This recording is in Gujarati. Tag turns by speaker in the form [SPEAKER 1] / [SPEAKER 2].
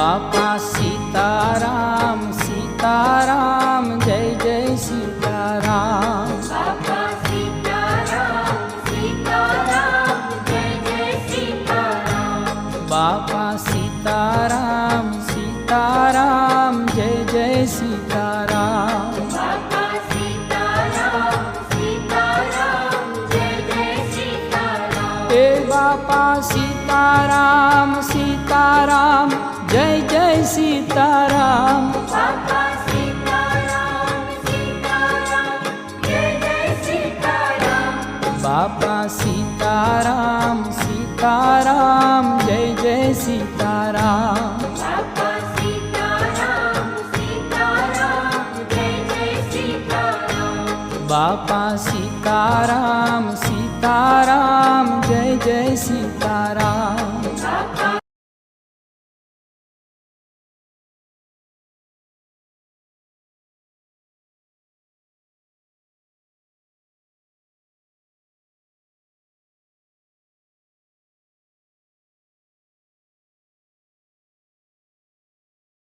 [SPEAKER 1] બાપા સીતારામ સીતારામ જય જય સીતારામ.
[SPEAKER 2] બાપા સીતારામ સીતારામ જય જય સીતારામ.
[SPEAKER 1] બાપા સીતારામ સીતારામ જય જય સીતારામ.
[SPEAKER 2] બાપા સીતારામ સીતારામ જય જય સીતારામ.
[SPEAKER 1] એ બાપા સીતારામ સીતારામ જય જય સીતારામ.
[SPEAKER 2] બાપા સીતારામ સીતારામ જય જય સીતારામ.
[SPEAKER 1] બાપા સીતારામ સીતારામ જય જય સીતારામ.